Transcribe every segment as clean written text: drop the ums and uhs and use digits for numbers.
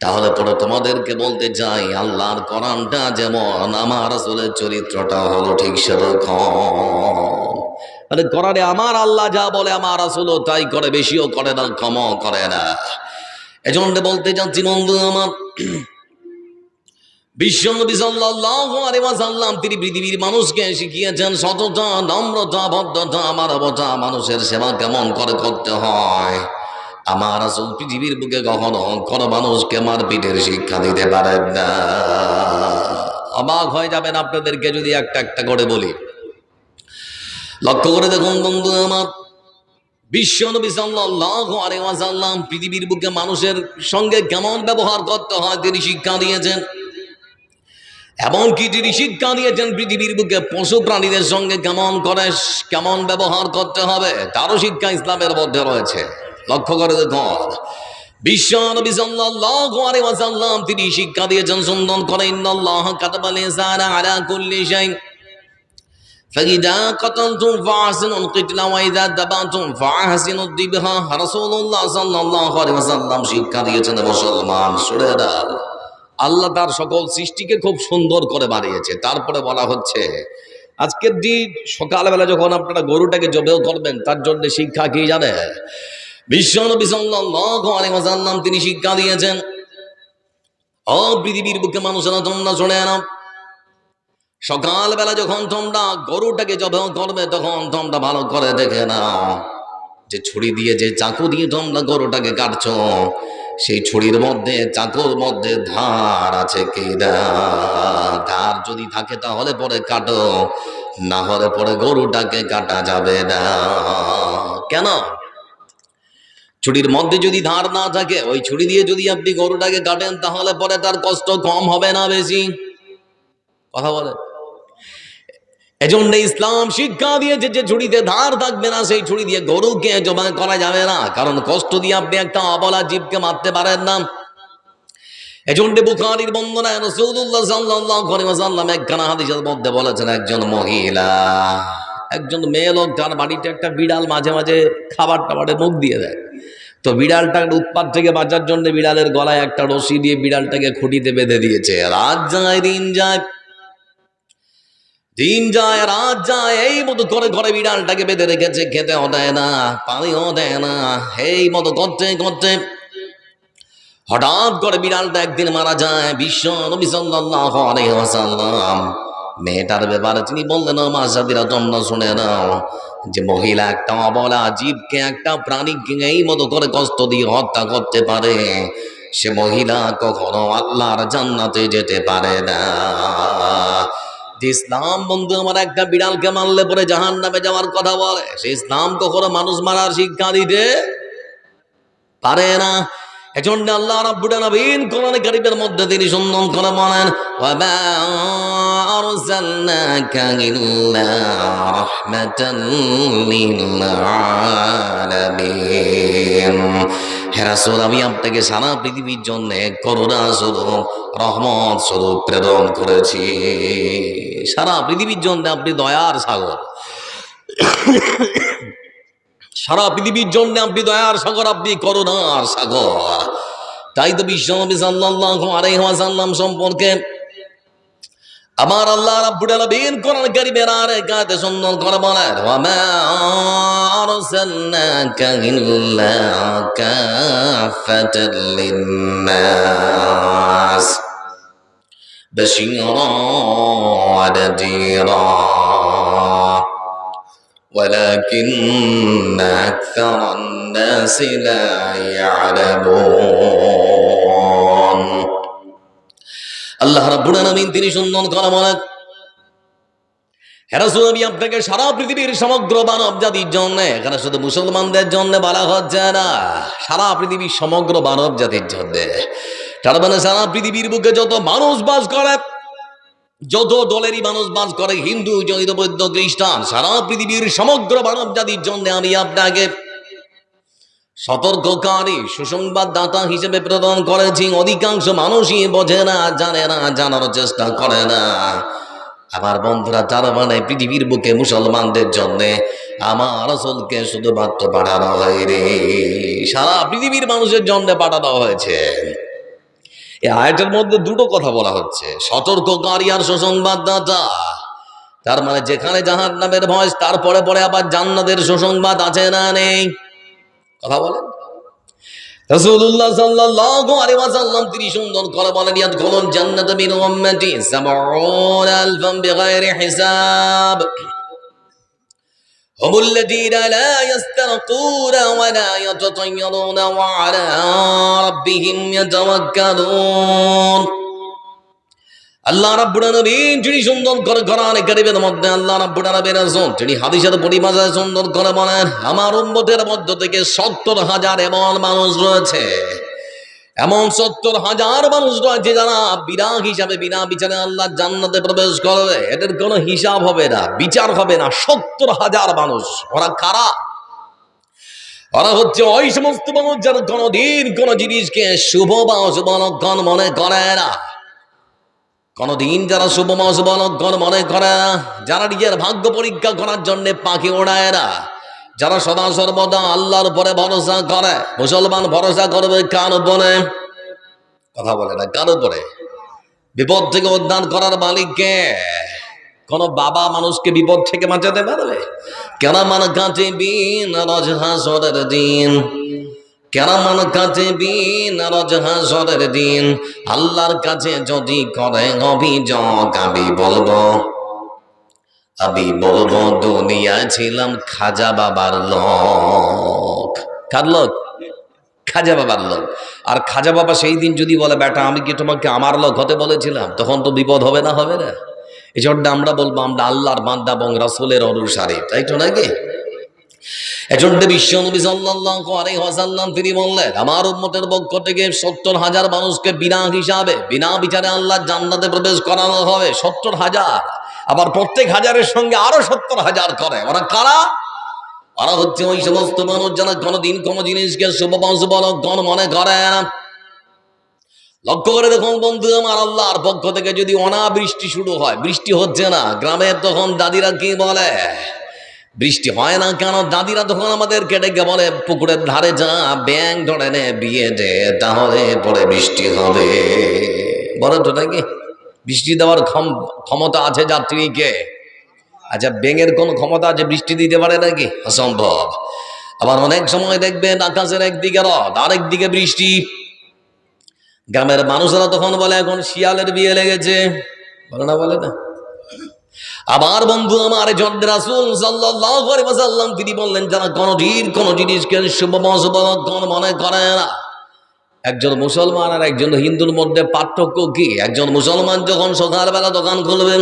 তাহলে পরে তোমাদেরকে বলতে চাই, আল্লাহর কোরআনটা যেমন, আমার রাসূলের চরিত্রটা হলো ঠিক সেরকম। মানে কোরআনে আমার আল্লাহ যা বলে আমার রাসূলও তাই করে, বেশিও করে না, কমও করে না। এজন্য বলতে চাচ্ছি বন্ধু আমার, বিশ্বনবী সাল্লাল্লাহু আলাইহি ওয়াসাল্লাম তিনি পৃথিবীর মানুষকে শিখিয়েছেন সততা, নম্রতা, ভদ্রতা, মানবতা, মানুষের সেবা কেমন করে করতে হয়। আমার রাসূল পৃথিবীর বুকে কখনো কোনো মানুষকে মারপিটের শিক্ষা দিতে পারেন না। অবাক হয়ে যাবেন আপনাদেরকে যদি একটা একটা করে বলি। লক্ষ্য করে দেখুন বন্ধু আমার, বিশ্বনবী সাল্লাল্লাহু আলাইহি ওয়াসাল্লাম পৃথিবীর বুকে মানুষের সঙ্গে কেমন ব্যবহার করতে হয় তিনি শিক্ষা দিয়েছেন। এমনকি তিনি শিক্ষা দিয়েছেন পৃথিবীর বুকে পশু প্রাণীদের সঙ্গে কেমন ব্যবহার করতে হবে, তারও শিক্ষা ইসলামের মধ্যে রয়েছে। লক্ষ্য করে দেখুন, বিশ্বনবী সাল্লাল্লাহু আলাইহি ওয়াসাল্লাম তিনি শিক্ষা দিয়েছেন সুন্দর করে, ইন্নাল্লাহা কাতাবাল ইনসানা আলা কুল্লি শাইইন ফাইদা কাতালতুম ফাহসিনুল কিতলা ওয়া ইযা দাবাতুম ফাহসিনুদ দিবহা। রাসূলুল্লাহ সাল্লাল্লাহু আলাইহি ওয়াসাল্লাম শিক্ষা দিয়েছেন মুসলমান শুনে দাও, আল্লাহ তার সকল সৃষ্টিকে খুব সুন্দর করে বানিয়েছে। তারপরে বলা হচ্ছে আজকের দিন সকালবেলা যখন আপনারা গরুটাকে জবেহ করবেন, তার জন্য শিক্ষা কি জানে? বিশ্বনবী সাল্লাল্লাহু আলাইহি ওয়াসাল্লাম তিনি শিক্ষা দিয়েছেন, ও পৃথিবীর বুকে মানুষেরা তোমরা শুনে নাও, সকালবেলা যখন তোমরা গরুটাকে জবেহ করবে তখন তোমরা ভালো করে দেখে নাও যে ছুরি দিয়ে, যে চাকু দিয়ে তোমরা গরুটাকে কাটছো, সেই ছুরির মধ্যে, চাকুর মধ্যে ধার আছে কি না? ধার যদি থাকে তাহলে পরে কাটো, না হলে পরে গরুটাকে কাটা যাবে না। কেন? ছুরির মধ্যে যদি ধার না থাকে, ওই ছুরি দিয়ে যদি আপনি গরুটাকে কাটেন তাহলে পরে তার কষ্ট কম হবে না বেশি? কথা বলে। এজন্য ইসলাম শিক্ষা দিয়েছে যে ছুরিতে ধার থাকবে না, সেই ছুরি দিয়ে গরুকে জবাই করা যাবে না, কারণ কষ্ট দিয়ে আপনি একটা অবলা জীবকে মারতে পারেন না। এজন্য বুখারীর বর্ণনায় রাসূলুল্লাহ সাল্লাল্লাহু আলাইহি ওয়াসাল্লাম একখানা হাদিসের মধ্যে বলেছেন, একজন মহিলা, একজন মেয়ে লোক, তার বাড়িতে একটা বিড়াল মাঝে মাঝে খাবার টাবারে মুখ দিয়ে দেয়। তো বিড়ালটার উৎপাত থেকে বাঁচার জন্য বিড়ালের গলায় একটা রশি দিয়ে বিড়ালটাকে খুঁটিতে বেঁধে দিয়েছে। রাত যায় দিন যায়, দিন যায় রাত যায়, এই মতো করে ঘরে বিড়ালটাকে বেঁধে রেখেছে, খেতেও দেয় না, পানিও দেয় না। এই মতো করতে করতে হঠাৎ করে বিড়ালটা একদিন মারা যায়। বিশ্বনবী সাল্লাল্লাহু আলাইহি ওয়াসাল্লাম মেয়েটার ব্যাপারে তিনি বললেন, ও মা সাদিরা তোমরা শুনে নাও, যে মহিলা একটা অবলা জীবকে, একটা প্রাণীকে এই মতো করে কষ্ট দিয়ে হত্যা করতে পারে, সে মহিলা কখনো আল্লাহর জান্নাতে যেতে পারে না। যে ইসলাম বন্ধু আমার একটা বিড়ালকে মারলে পরে জাহান্নামে যাওয়ার কথা বলে, সে ইসলাম কখনো মানুষ মারার শিক্ষা দিতে পারে না। এজন্য আল্লাহ রাব্বুল আলামিন কোরআন কারীমের মধ্যে তিনি সুন্দর করে বলেন, ওয়া মা আরসালনাকা ইল্লা রাহমাতাল লিল আলামিন। হে রাসূল, আমি আপনাকে সারা পৃথিবীর জন্য করুণা স্বরূপ, রহমত স্বরূপ প্রেরণ করেছি। সারা পৃথিবীর জন্য আপনি দয়ার সাগর, সারা পৃথিবীর জন্য আপনি দয়ার সাগর, আপনি করুণার সাগর। তাই তো বিশ্বনবী সাল্লাল্লাহু আলাইহি ওয়াসাল্লাম সম্পর্কে আমার আল্লাহ রাব্বুল আলামিন কোরআন কারীমের আরেক আয়াতে সুন্দর করে বলেন, ওয়া মা আরসালনাকা ইল্লা কাফাতাল লিন্নাস বাশীরান ওয়া নাযীরা ولكن أكثر الناس لا يعلمون। আল্লাহ রাব্বুল আলামিন তিনি সুন্দর করে বলেন, হে রাসূল, আমি আপনাকে সারা পৃথিবীর সমগ্র মানব জাতির জন্য, এখানে শুধু মুসলমানদের জন্য বলা হচ্ছে না, সারা পৃথিবীর সমগ্র মানব জাতির জন্য। তার মানে সারা পৃথিবীর বুকে যত মানুষ বাস করে, যত দলেরই মানুষ বাস করে, হিন্দু, জৈন, বৌদ্ধ, খ্রিস্টান, সারা পৃথিবীর সমগ্র মানব জাতির জন্য আমি আপনাকে সতর্ককারী, সুসংবাদদাতা হিসেবে প্রেরণ করেছি। অধিকাংশ মানুষই বোঝে না, জানে না, জানার চেষ্টা করে না। আমার বন্ধুরা, তার মানে পৃথিবীর বুকে মুসলমানদের জন্য আমার রাসূলকে শুধুমাত্র পাঠানো হয়নি, সারা পৃথিবীর মানুষের জন্য পাঠানো হয়েছে। এই আয়াতের মধ্যে দুটো কথা বলা হচ্ছে, সতর্ককারী আর সুসংবাদদাতা। তার মানে যেখানে জাহান্নামের ভয়, তারপরে পরে আবার জান্নাতের সুসংবাদ আছে না নেই? কথা বলেন। রাসূলুল্লাহ সাল্লাল্লাহু আলাইহি ওয়াসাল্লাম তিনি সুন্দর করে বলেন, ইয়াদখুলুল জান্নাতা মিন উম্মতি ৭০,০০০ বিগাইরি হিসাব। هم الذين لا يسترقون ولا يتطيرون وعلى ربهم يتوكلون। আল্লাহ রাব্বুল আলামিন যিনি সুন্দর করে কোরআনে কারীমের মধ্যে, আল্লাহ রাব্বুল আলামিন রাসূল যিনি হাদিসের পরিভাষায় সুন্দর করে বলেন, আমার উম্মতের মধ্য থেকে ৭০,০০০ এমন মানুষ রয়েছে, এমন ৭০,০০০ মানুষ রয়েছে যারা বিনা হিসাবে, বিনা বিচারে আল্লাহ জান্নাতে প্রবেশ করবে। এদের কোনো হিসাব হবে না, বিচার হবে না। ৭০,০০০ মানুষ। ওরা কারা? ওরা হচ্ছে ওই সমস্ত মানুষ যারা কোনোদিন কোন জিনিসকে শুভ বা অশুভ লক্ষণ মনে করে না, কোনদিন যারা শুভ বা অশুভ লক্ষণ মনে করে না, যারা নিজের ভাগ্য পরীক্ষা করার জন্য পাখি ওড়ায় না, যারা সদা সর্বদা আল্লাহর উপরে ভরসা করে। মুসলমান ভরসা করবে কার উপরে? কথা বলে না, কার উপরে? বিপদ থেকে উদ্ধার করার মালিককে। কোন বাবা মানুষকে বিপদ থেকে বাঁচাতে পারবে? কেরামান কাতিবিন হাসরের দিন, কেরামান কাতিবিন হাসরের দিন আল্লাহর কাছে যদি করে অভিযোগ, আমি বলবো দুনিয়ায় ছিলাম খাজা বাবার লোক। কার লোক? খাজা বাবার লোক। আর খাজা বাবা সেই দিন যদি বলে, বেটা আমি কি তোমাকে আমার লোক হতে বলেছিলাম, তখন তো বিপদ হবে না? হবে না? এই জন্য আমরা বলবো আমরা আল্লাহর বান্দা এবং রাসূলের অনুসারী, তাই তো নাকি? এজন্য বিশ্বনবী সাল্লাল্লাহু আলাইহি ওয়াসাল্লাম তিনি বললেন, আমার উম্মতের পক্ষ থেকে ৭০,০০০ মানুষকে বিনা হিসাবে, বিনা বিচারে আল্লাহ জান্নাতে প্রবেশ করানো হবে। ৭০,০০০। আবার প্রত্যেক হাজারের সঙ্গে আরো ৭০,০০০ করে। ওরা কারা? ওরা হচ্ছে ওই সমস্ত মানুষ যারা কোনোদিন কোনো জিনিসকে শুভ বা অশুভ লক্ষণ মনে করে না। লক্ষ্য করে দেখুন বন্ধু আমার, আল্লাহর পক্ষ থেকে যদি অনাবৃষ্টি শুরু হয়, বৃষ্টি হচ্ছে না গ্রামের, তখন দাদিরা কি বলে? বৃষ্টি হয় না কেন? দাদিরা তখন আমাদের কেটে বলে, পুকুরের ধারে যা, ব্যাং ধরে নে, বিয়ে দে, তাহলে পরে বৃষ্টি হবে। বলে তো নাকি? বৃষ্টি দেওয়ার ক্ষমতা আছে যাত্রীকে? আচ্ছা, ব্যাঙের কোন ক্ষমতা আছে বৃষ্টি দিতে পারে নাকি? অসম্ভব। আবার অনেক সময় দেখবেন আকাশের একদিকে রদ, আরেকদিকে বৃষ্টি। গ্রামের মানুষেরা তখন বলে, এখন শিয়ালের বিয়ে লেগেছে। বলে না? বলে না? আবার বন্ধু আমার, রাসূল সাল্লাল্লাহু আলাইহি ওয়াসাল্লাম তিনি বললেন, যারা কোনদিন কোন জিনিসকে শুভ বা অশুভ লক্ষণ মনে করে না। একজন মুসলমান আর একজন হিন্দুর মধ্যে পার্থক্য কি? একজন মুসলমান যখন সকালবেলা দোকান খুলবেন,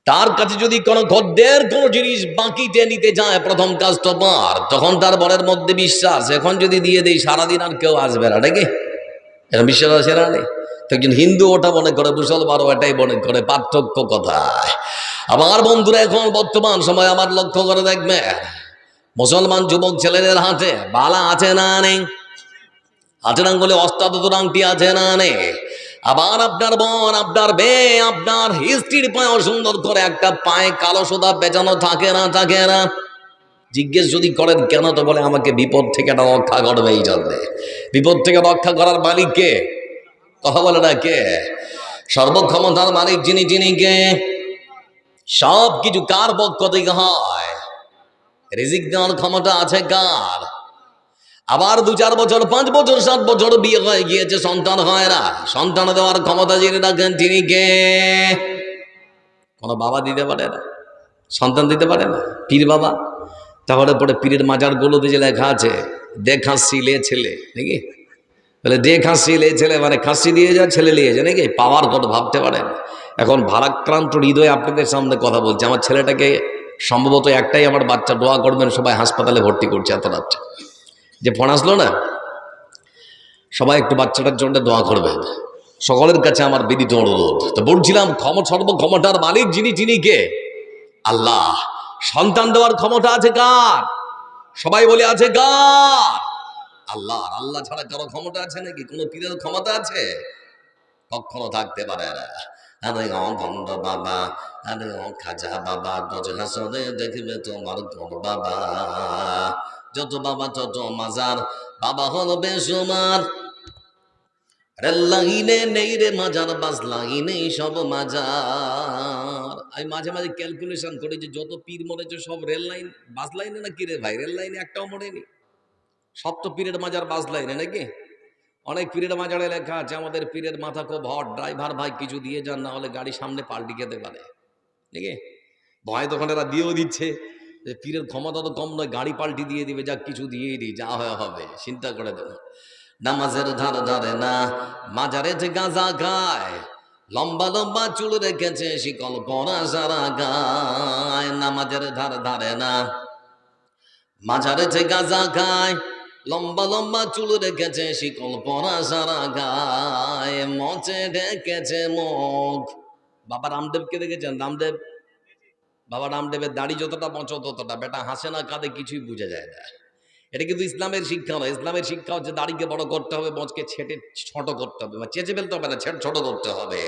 তার কাছে যদি কোনো খদ্দের কোনো জিনিস বাকিতে নিতে যায়, প্রথম কাস্টমার, তখন তার মনের মধ্যে বিশ্বাস, এখন যদি দিয়ে দেই সারাদিন আর কেউ আসবে না, নাকি? এখন বিশ্বাস আছে না? নেই? তো একজন হিন্দু ওটা মনে করে, মুসলমানও এটাই মনে করে। পার্থক্য কোথায়? আমার বন্ধুরা, এখন বর্তমান সময় আমার লক্ষ্য করে দেখবে, মুসলমান যুবক ছেলেদের হাতে বালা আছে না নেই? হাতের আঙ্গুলে অষ্টাদশ আংটি আছে না নেই? আবার আপনার বোন, আপনার মেয়ে, আপনার স্ত্রীর পায়ে সুন্দর করে একটা পায়ে কালো সোদা পেঁচানো থাকে না? থাকে না? জিজ্ঞেস যদি করেন কেন, তো বলে আমাকে বিপদ থেকে রক্ষা করবে। এই জন্যে। বিপদ থেকে রক্ষা করার মালিক কে? কথা বলে না কে? সর্বক্ষমতার মালিক যিনি, যিনি কে? সব কিছু কার পক্ষ থেকে হয়? রিজিক দেওয়ার ক্ষমতা আছে কার? আবার ২-৪ বছর, ৫ বছর, ৭ বছর বিয়ে হয়ে গিয়েছে, সন্তান হয় না, সন্তান দেওয়ার ক্ষমতা যিনি রাখেন তিনি কে? কোনো বাবা দিতে পারে না, সন্তান দিতে পারে না, পীর বাবা। তাহলে পরে পীরের মাজার গুলোতে যে লেখা আছে, দে খাসি লে ছেলে, নাকি? বলে দে খাসি লে ছেলে, মানে খাসি দিয়ে যা, ছেলে নিয়ে যা, নাকি? পাওয়ার কথা ভাবতে পারেন। এখন ভারাক্রান্ত হৃদয়ে আপনাদের সামনে কথা বলছে, আমার ছেলেটাকে সম্ভবত একটাই আমার বাচ্চা, দোয়া করবেন সবাই, হাসপাতালে ভর্তি করছে এত রাত্রে। যে ফোন আসলো না, সবাই একটু বাচ্চাটার জন্য দোয়া করবেন। সকলের কাছে আমার বিনীত অনুরোধ। তো বলছিলাম, সর্বক্ষমতার মালিক যিনি, তিনি কে? আল্লাহ। সন্তান দেওয়ার ক্ষমতা আছে কার? সবাই বলে আছে কার? আল্লাহ। আল্লাহ ছাড়া কারো ক্ষমতা আছে নাকি? কোনো পীরের ক্ষমতা আছে? কখনো থাকতে পারে না। আরে ও বন্ধ বাবা, আরে ও খাজা বাবা, হাসনে দেখবে তোমার কোন বাবা। যত বাবা তত মাজার, বাবা হলো বেসুমার। রেল লাইনে নেই রে মাজার, বাস লাইনে সব মাজার। আমি মাঝে মাঝে ক্যালকুলেশন করি যে যত পীর মরেছে সব রেল লাইন বাস লাইনে, না কি রে ভাই? রেল লাইনে একটাও মরেনি, সব তো পীরের মাজার বাস লাইনে নাকি? অনেক পীরের মাজারে লেখা আছে আমাদের পীরের মাথা খুব হট, ড্রাইভার ভাই কিছু দিয়ে যান, না হলে গাড়ি সামনে পাল্টি খেতে পারে নাকি? ভয় তখন এরা দিয়েও দিচ্ছে যে পীরের ক্ষমতা তো কম নয়, গাড়ি পাল্টি দিয়ে দিবে, যা কিছু দিয়েই দিই, যা হয় হবে, চিন্তা করে দেবো। নামাজের ধার ধারে না, মাজারে যে গাঁজা খায়, লম্বা লম্বা চুল রেখেছে শিকল পরা সারা গায়। নামাজের ধার ধারে না, মাজারে যে গাঁজা খায়, লম্বা লম্বা চুল রেখেছে শিকল পরা সারা গায়, মচে ঢেকেছে মুখ। বাবা রামদেবকে দেখেছেন? রামদেব, বাবা রামদেবের দাড়ি যতটা মচো ততটা, বেটা হাসে না কাঁদে কিছুই বোঝা যায় না। এটা কিন্তু ইসলামের শিক্ষা নয়। ইসলামের শিক্ষা হচ্ছে দাড়িকে বড় করতে হবে, মচকে ছেটে ছোট করতে হবে, বা চেঁচে ফেলতে হবে না, ছোট করতে হবে।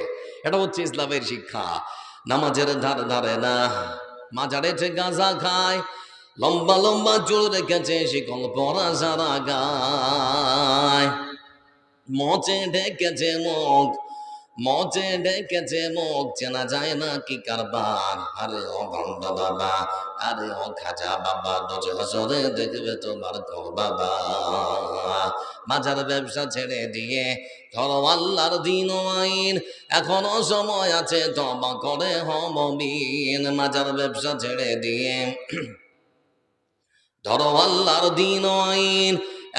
এটা হচ্ছে ইসলামের শিক্ষা। নামাজের ধার ধারে না, মাজারে যে গাঁজা খায়, লম্বা লম্বা চুল রেখেছে শিকল পরা সারা গায়, মচে ঢেকেছে মুখ, মচে ঢেকেছে মুখ, চেনা যায় না কি কারবার। আরে ও ভণ্ড বাবা, আরে ও খাজা বাবা, রোজ হাসরে দেখবে তোমার কর বাবা। মাজার ব্যবসা ছেড়ে দিয়ে ধরো আল্লাহর দিন ও আইন, এখনো সময় আছে তওবা করে হও মুমিন। মাজার ব্যবসা ছেড়ে দিয়ে ধরো আল্লাহর দিন ও আইন,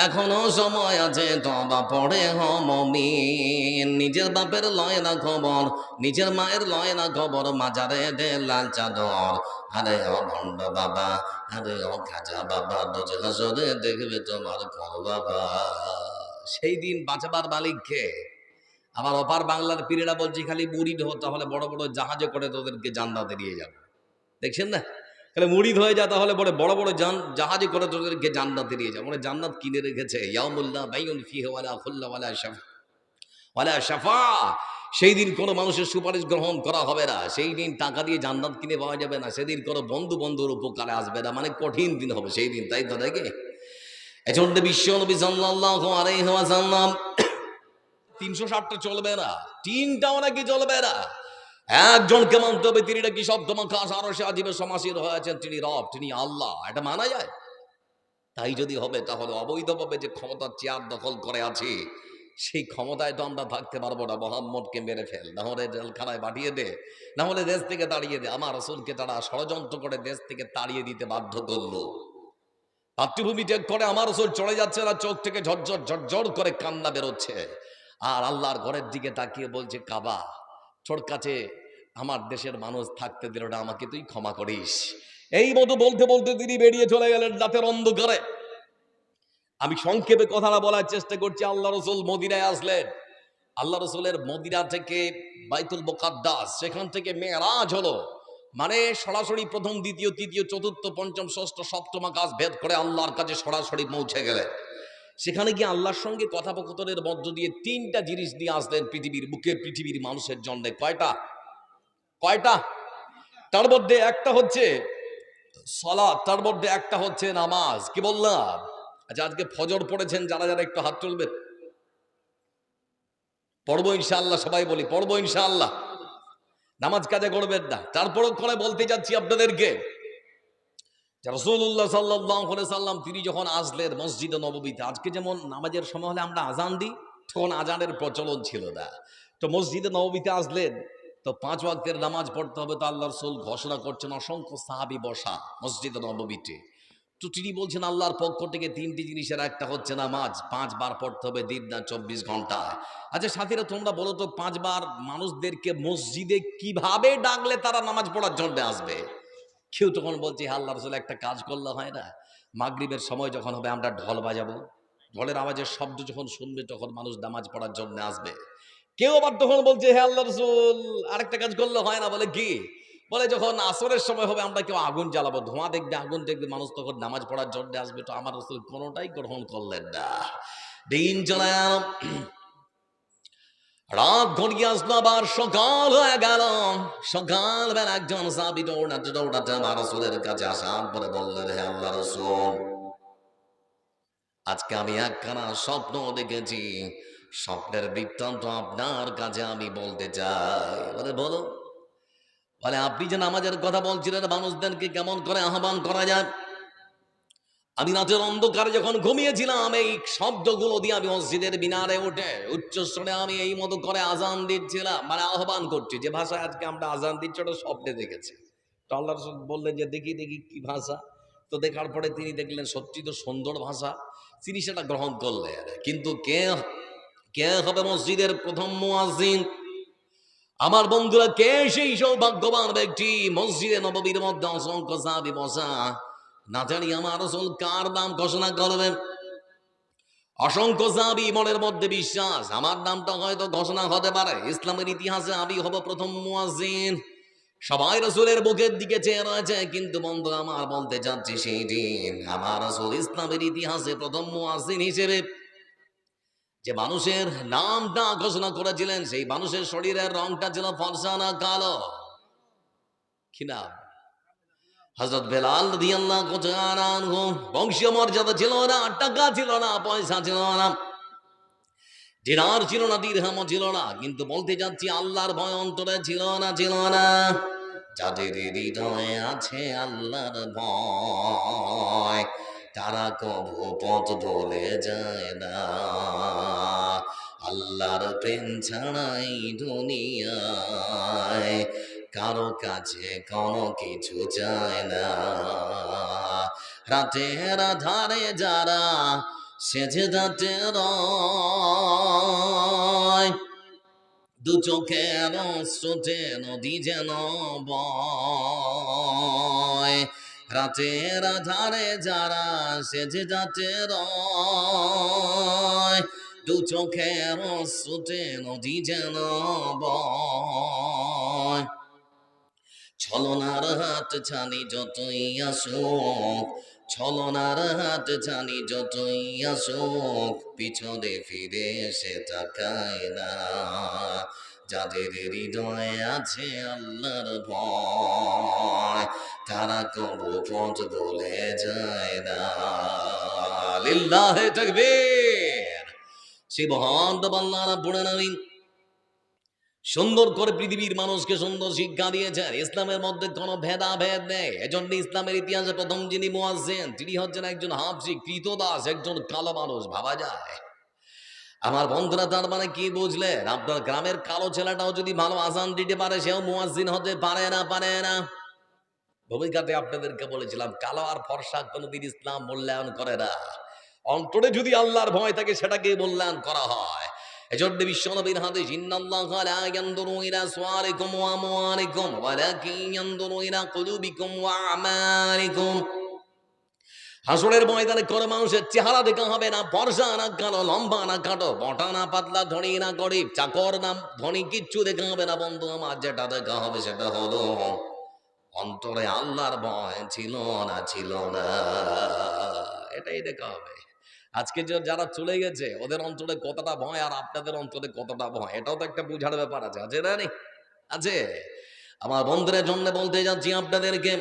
এখনো সময় আছে তওবা পড়ে হও মুমিন। নিজের বাপের লয় না খবর, নিজের মায়ের লয় না খবর, মাজারে দে লাল চাদর। আরে ও ভণ্ড বাবা, আরে ও খাজা বাবা, রোজ হাসরে দেখবে তোমার ঘর বাবা। সেই দিন বাঁচাবার মালিককে। আমার অপার বাংলার পীরেরা বলছি খালি মুরিদ হতে হলে বড় বড় জাহাজে করে তোদেরকে জান্নাতে নিয়ে যাবে। দেখছেন না? তাহলে মুরিদ হয়ে যায়, তাহলে বড় বড় বড় জাহাজে করে তোদেরকে জান্নাতে নিয়ে যাবে। মানে জান্নাত কিনে রেখেছে। ইয়াউমুল্লাহ বাইউন ফিহি ওয়ালা খুল্লা ওয়ালা শাফা। সেই দিন কোনো মানুষের সুপারিশ গ্রহণ করা হবে না। সেই দিন টাকা দিয়ে জান্নাত কিনে পাওয়া যাবে না। সেদিন কোনো বন্ধু বন্ধুর উপকারে আসবে না। মানে কঠিন দিন হবে সেই দিন, তাই তো নাকি? এজন্য বিশ্ব নবী সাল্লাল্লাহু আলাইহি ওয়াসাল্লাম 360টা চলবে না, তিনটাও নাকি চলবে না। একজনকে মানতে হবে, তিনি নাকি শব্দমাখা আরশে আজিমে সমাসীন হয়েছেন, তিনি রব, তিনি আল্লাহ। এটা মানা যায়? তাই যদি হবে তাহলে অবৈধভাবে যে ক্ষমতার চেয়ার দখল করে আছি, সেই ক্ষমতায় তো আমরা থাকতে পারবো না। মোহাম্মদকে মেরে ফেল, না হলে জেলখানায় পাঠিয়ে দে, না হলে দেশ থেকে তাড়িয়ে দে। আমার রাসূলকে তারা ষড়যন্ত্র করে দেশ থেকে তাড়িয়ে দিতে বাধ্য করলো। মাতৃভূমি ত্যাগ করে আমার রাসূল চলে যাচ্ছে, না চোখ থেকে ঝরঝর ঝরঝর করে কান্না বেরোচ্ছে। আর আল্লাহর ঘরের দিকে তাকিয়ে বলছে, কাবা, তোর কাছে আমার দেশের মানুষ থাকতে দিল না, আমাকে তুই ক্ষমা করিস। এই মতো বলতে বলতে তিনি বেরিয়ে চলে গেলেন রাতের অন্ধকারে। আমি সংক্ষেপে কথাটা বলার চেষ্টা করছি। আল্লাহ রাসূল মদিনায় আসলেন। আল্লাহ রাসূলের মদিনা থেকে বাইতুল মুকাদ্দাস, সেখান থেকে মেরাজ হলো। মানে সরাসরি প্রথম, দ্বিতীয়, তৃতীয়, চতুর্থ, পঞ্চম, ষষ্ঠ, সপ্তম আকাশ ভেদ করে আল্লাহর কাছে সরাসরি পৌঁছে গেলেন। সেখানে গিয়ে আল্লাহর সঙ্গে কথোপকথনের মধ্য দিয়ে তিনটা জিনিস নিয়ে আসলেন পৃথিবীর বুকে, পৃথিবীর মানুষের জন্য। কয়টা? কয়টা? তার মধ্যে একটা হচ্ছে সালাত, তার মধ্যে একটা হচ্ছে নামাজ। কি বললাম? আচ্ছা, আজকে ফজর পড়েছেন যারা যারা, একটু হাত তুলবেন। পড়বো ইনশাআল্লাহ, সবাই বলি পড়বো ইনশাআল্লাহ। নামাজ কাজে করবেন না। তারপরও করে বলতে যাচ্ছি আপনাদেরকে, রাসূলুল্লাহ সাল্লাল্লাহু আলাইহি সাল্লাম তিনি যখন আসলেন মসজিদে নববীতে, আজকে যেমন নামাজের সময় হলে আমরা আজান দিই, তখন আজানের প্রচলন ছিল না। তো মসজিদে নববীতে আসলেন, তো 5 ওয়াক্তের নামাজ পড়তে হবে। তো আল্লাহ রাসূল ঘোষণা করছেন, অসংখ্য সাহাবী বসা মসজিদে নববীতে। তো তিনি বলছেন আল্লাহর পক্ষ থেকে 3টি জিনিসের একটা হচ্ছে নামাজ, 5 বার পড়তে হবে, দিন না 24 ঘন্টায়। আচ্ছা সাথীরা, তোমরা বলো তো 5 বার মানুষদেরকে মসজিদে কিভাবে ডাকলে তারা নামাজ পড়ার জন্য আসবে? কেউ তখন বলছে, আল্লাহ রাসূল একটা কাজ করলে হয় না? মাগরিবের সময় যখন হবে আমরা ঢোল বাজাবো, ঢোলের আওয়াজের শব্দ যখন শুনবে তখন মানুষ নামাজ পড়ার জন্য আসবে। কেউ আবার তখন বলছে, হে আল্লাহ রাসূল আরেকটা কাজ করলে হয় না? বলে কি? বলে যখন আসরের সময় হবে আমরা কেউ আগুন জ্বালাবো, ধোঁয়া দেখবে, আগুন দেখবে, মানুষ তখন নামাজ পড়ার জন্য আসবে। তো আমার রাসূল কোনোটাই গ্রহণ করলেন না। দিন চলে গেল, রাত ঘনিয়ে আসলো, আবার সকাল হয়ে গেল। সকালবেলা একজন সাহাবী দৌড়াতে দৌড়াতে আমার রাসূলের কাছে আসার পরে বললেন, হে আল্লাহ রাসূল, আজকে আমি একখানা স্বপ্ন দেখেছি। স্বপ্নের বৃত্তান্ত আপনার কাছে আমি বলতে চাই। বলে বলো। বলে আপনি যে নামাজের কথা বলছিলেন, মানুষদেরকে কেমন করে আহ্বান করা যায়। আমি রাতের অন্ধকারে যখন ঘুমিয়েছিলাম, এই শব্দগুলো দিয়ে আমি মসজিদের মিনারে উঠে উচ্চস্বরে আমি এই মতো করে আজান দিচ্ছিলাম, মানে আহ্বান করছি। যে ভাষায় আজকে আমরা আজান দিচ্ছি ওটা স্বপ্নে দেখেছি। তো আল্লাহ রাসূল বললেন যে দেখি দেখি কি ভাষা। তো দেখার পরে তিনি দেখলেন সত্যি তো সুন্দর ভাষা, তিনি সেটা গ্রহণ করলেন। কিন্তু কে কে হবে মসজিদের প্রথম মুয়াজ্জিন? আমার বন্ধুরা, কে সেই সৌভাগ্যবান ব্যক্তি? মসজিদে নববীর মধ্যে অসংখ্য সাহাবী বসা, না জানি আমার রাসূল কার নাম ঘোষণা করবেন। অসংখ্য সাহাবী, মনের মধ্যে বিশ্বাস আমার নামটা হয়তো ঘোষণা হতে পারে, ইসলামের ইতিহাসে আমি হব প্রথম মুয়াজ্জিন। সবাই রাসূলের বুকের দিকে চেয়ে রয়েছে। কিন্তু বন্ধু আমার, বলতে চাচ্ছি সেই দিন আমার রাসূল ইসলামের ইতিহাসে প্রথম মুয়াজ্জিন হিসেবে যে মানুষের নামটা ঘোষণা করেছিলেন, সেই মানুষের শরীরের রংটা ছিল ফর্সা না কালো? কি নাম? হযরত বেলাল রাদিয়াল্লাহু তাআলা আনহু। বংশীয় মর্যাদা ছিল না, টাকা ছিল না, পয়সা ছিল না, দিনার ছিল না, দিরহামও ছিল না, কিন্তু বলতে যাচ্ছি আল্লাহর ভয় অন্তরে ছিল না, ছিল না। যাদের হৃদয়ে আছে আল্লাহর ভয়, তারা কবু পথ ভুলে যায় না। আল্লাহর প্রেম ছাড়াই দুনিয়ায় কারো কাছে কোনো কিছু চায় না। রাতের আধারে যারা সেজদাতে রয়, দু চোখের স্রোতে নদী যেন বয়। রাতের আধারে যারা সেজদাতে রয়, দু চোখের স্রোতে নদী যেন বয়। ছলনার হাত ছানি যতই আসুক, ছলনার হাত ছানি যতই আসুক, পিছনে ফিরে সে তাকায় না। যাদের হৃদয়ে আছে আল্লাহর ভয়, তারা কবু পথ ভুলে যায় না। লিল্লাহে তাকবীর। সেই মহান আল্লাহ রাব্বুল আলামিন সুন্দর করে পৃথিবীর মানুষকে সুন্দর শিক্ষা দিয়েছেন। ইসলামের মধ্যে কোনো ভেদাভেদ নেই। এজন্য ইসলামের ইতিহাসে প্রথম যিনি মুয়াজ্জিন, তিনি হচ্ছেন একজন হাবশী কৃতদাস, একজন কালো মানুষ। ভাবা যায়? আমার বন্ধুরা, তার মানে কি বুঝলেন? আপনার গ্রামের কালো ছেলেটাও যদি ভালো আজান দিতে পারে, সেও মুয়াজ্জিন হতে পারে না, পারে না। ভূমিকাতে আপনাদেরকে বলেছিলাম, কালো আর ফর্সা কোনোদিন ইসলাম মূল্যায়ন করে না। অন্তরে যদি আল্লাহর ভয় থাকে, সেটাকে মূল্যায়ন করা হয়। এজন্য বিশ্বনবীর হাদিস, ইন্নাল্লাহা লা ইয়ানজুরু ইলা সুওয়ারিকুম ওয়া আমওয়ালিকুম ওয়ালাকিন ইয়ানজুরু ইলা কুলুবিকুম ওয়া আমালিকুম। হাসরের ময়দানে কোনো মানুষের চেহারা দেখা হবে না, ফর্সা না কালো, লম্বা না খাটো, মোটা না পাতলা, ধনী না গরিব, চাকর না ধনী, কিচ্ছু দেখা হবে না বন্ধু আমার। যেটা দেখা হবে সেটা হলো অন্তরে আল্লাহর ভয় ছিল না, ছিল না। এটাই দেখা হবে। আজকে যারা চলে গেছে, ওদের অন্তরে কতটা ভয়, আর আপনাদের অন্তরে কতটা ভয়, এটাও তো একটা বুঝার ব্যাপার আছে, আছে না? নেই? আছে। আমার বন্ধুদের জন্য বলতে যাচ্ছি আপনাদেরকে,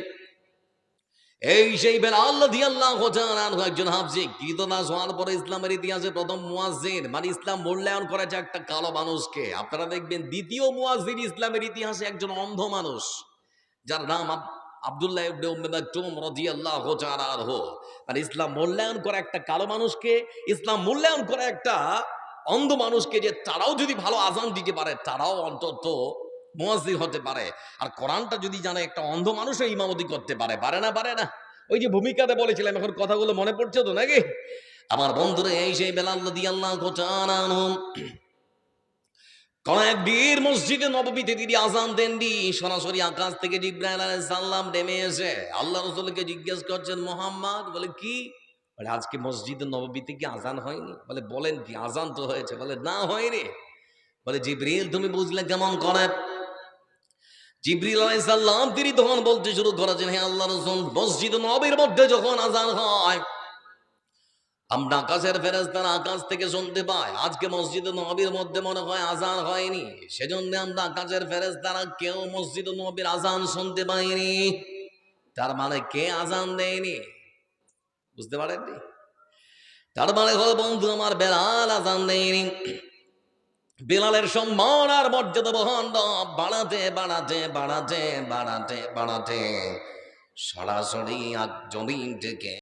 এই সেই বেলাল রাদিয়াল্লাহু তাআলা আনহু একজন হাবশী কৃতদাস হওয়ার পরে ইসলামের ইতিহাসে প্রথম মুয়াজ্জিন, মানে ইসলাম মূল্যায়ন করেছে একটা কালো মানুষকে। আপনারা দেখবেন দ্বিতীয় মুয়াজ্জিন ইসলামের ইতিহাসে একজন অন্ধ মানুষ, যার নাম আব্দুল্লাহ ইবনে উম্মে মাকতুম রাদিয়াল্লাহু তাআলা আনহু। মানে ইসলাম মূল্যায়ন করে একটা কালো মানুষকে, ইসলাম মূল্যায়ন করে একটা অন্ধ মানুষকে, যে তারাও যদি ভালো আজান দিতে পারে, তারাও অন্তত মুয়াজ্জিন হতে পারে। আর কোরআনটা যদি জানে, একটা অন্ধ মানুষও ইমামতি করতে পারে, পারে না, পারে না? ওই যে ভূমিকাতে বলেছিলাম, এখন কথাগুলো মনে পড়ছে তো নাকি? আমার বন্ধুরা, এই সেই বেলাল রাদিয়াল্লাহু তাআলা আনহু কয়েকদিন মসজিদে নববীতে তিনি আজান দেননি। সরাসরি আকাশ থেকে জিবরাইল আলাইহিস সালাম নেমে এসে আল্লাহ রাসূলকে জিজ্ঞেস করছেন, মুহাম্মদ, বলে কি? বলে আজকে মসজিদে নববীতে কি আজান হয়নি? বলে বলেন কি, আজান তো হয়েছে। বলে না, হয়নি। বলে জিবরিল, তুমি বুঝলে কেমন করে? জিবরিল আলাইহিস সালাম তিনি তখন বলতে শুরু করেছেন, হে আল্লাহর রাসূল, মসজিদে নববীর মধ্যে যখন আজান হয়, আমরা আকাশের ফেরেশতারা আকাশ থেকে শুনতে পাই। আজকে মসজিদে নববীর মধ্যে মনে হয় আজান হয়নি, সেজন্য আমরা আকাশের ফেরেশতারা কেউ মসজিদে নববীর আজান শুনতে পাইনি। তার মানে কে আজান দেয়নি? বুঝতে পারেননি? তার মানে হলো বন্ধু আমার, বেলাল আজান দেয়নি। বেলালের সম্মান আর মর্যাদা বহন বাড়াতে বাড়াতে বাড়াতে বাড়াতে বাড়াতে সরাসরি জমিন থেকে